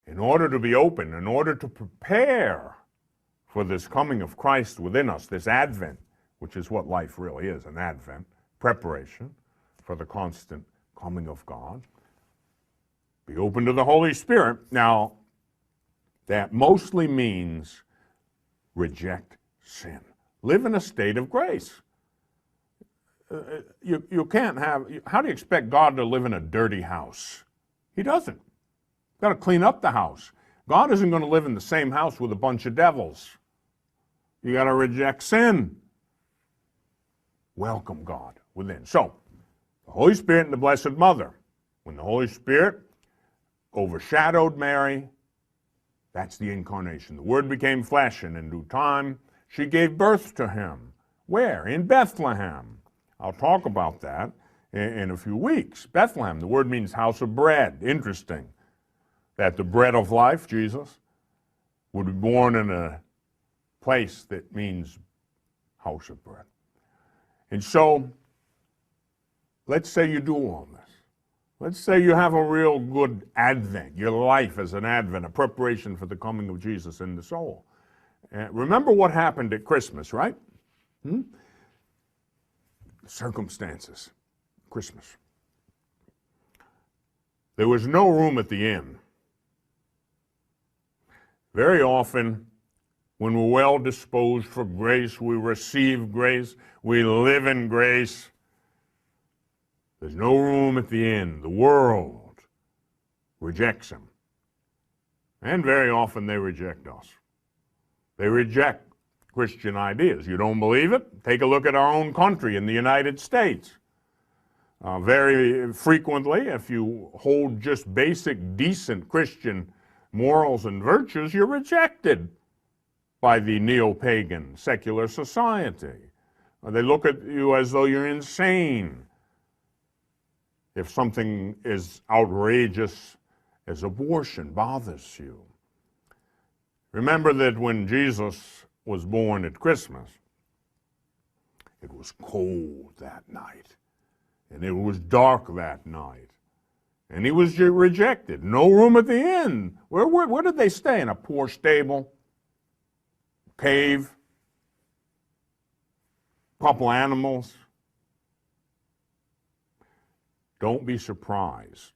in order to be open, in order to prepare for this coming of Christ within us, this Advent, which is what life really is, an Advent, preparation for the constant coming of God. Be open to the Holy Spirit. Now, that mostly means reject sin. Live in a state of grace. You can't have, how do you expect God to live in a dirty house? He doesn't. You've got to clean up the house. God isn't going to live in the same house with a bunch of devils. You got to reject sin. Welcome God within. So, the Holy Spirit and the Blessed Mother. When the Holy Spirit overshadowed Mary, that's the incarnation. The Word became flesh, and in due time, she gave birth to him. Where? In Bethlehem. I'll talk about that in a few weeks. Bethlehem, the word means house of bread. Interesting that the bread of life, Jesus, would be born in a place that means house of bread. And so, let's say you do all this. Let's say you have a real good Advent. Your life is an Advent, a preparation for the coming of Jesus in the soul. Remember what happened at Christmas, right? Circumstances. Christmas. There was no room at the inn. Very often, when we're well disposed for grace, we receive grace, we live in grace. There's no room at the inn. The world rejects him. And very often they reject us. They reject Christian ideas. You don't believe it? Take a look at our own country in the United States. Very frequently, if you hold just basic, decent Christian morals and virtues, you're rejected by the neo-pagan secular society. They look at you as though you're insane if something as outrageous as abortion bothers you. Remember that when Jesus was born at Christmas, it was cold that night, and it was dark that night, and he was rejected. No room at the inn. Where did they stay? In a poor stable? Cave? Couple animals? Don't be surprised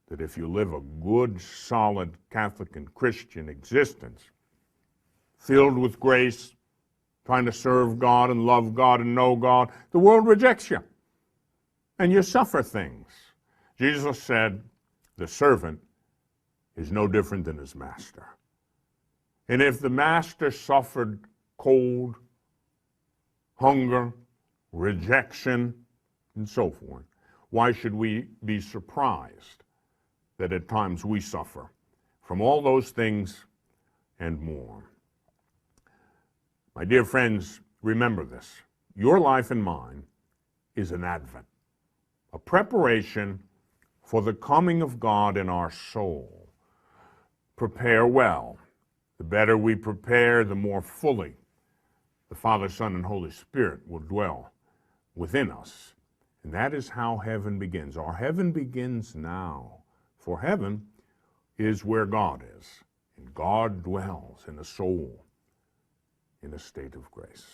that if you live a good, solid Catholic and Christian existence, filled with grace, trying to serve God and love God and know God, the world rejects you. And you suffer things. Jesus said, the servant is no different than his master. And if the master suffered cold, hunger, rejection, and so forth, why should we be surprised that at times we suffer from all those things and more? My dear friends, remember this. Your life and mine is an Advent, a preparation for the coming of God in our soul. Prepare well. The better we prepare, the more fully the Father, Son, and Holy Spirit will dwell within us. And that is how heaven begins. Our heaven begins now. For heaven is where God is. And God dwells in a soul in a state of grace.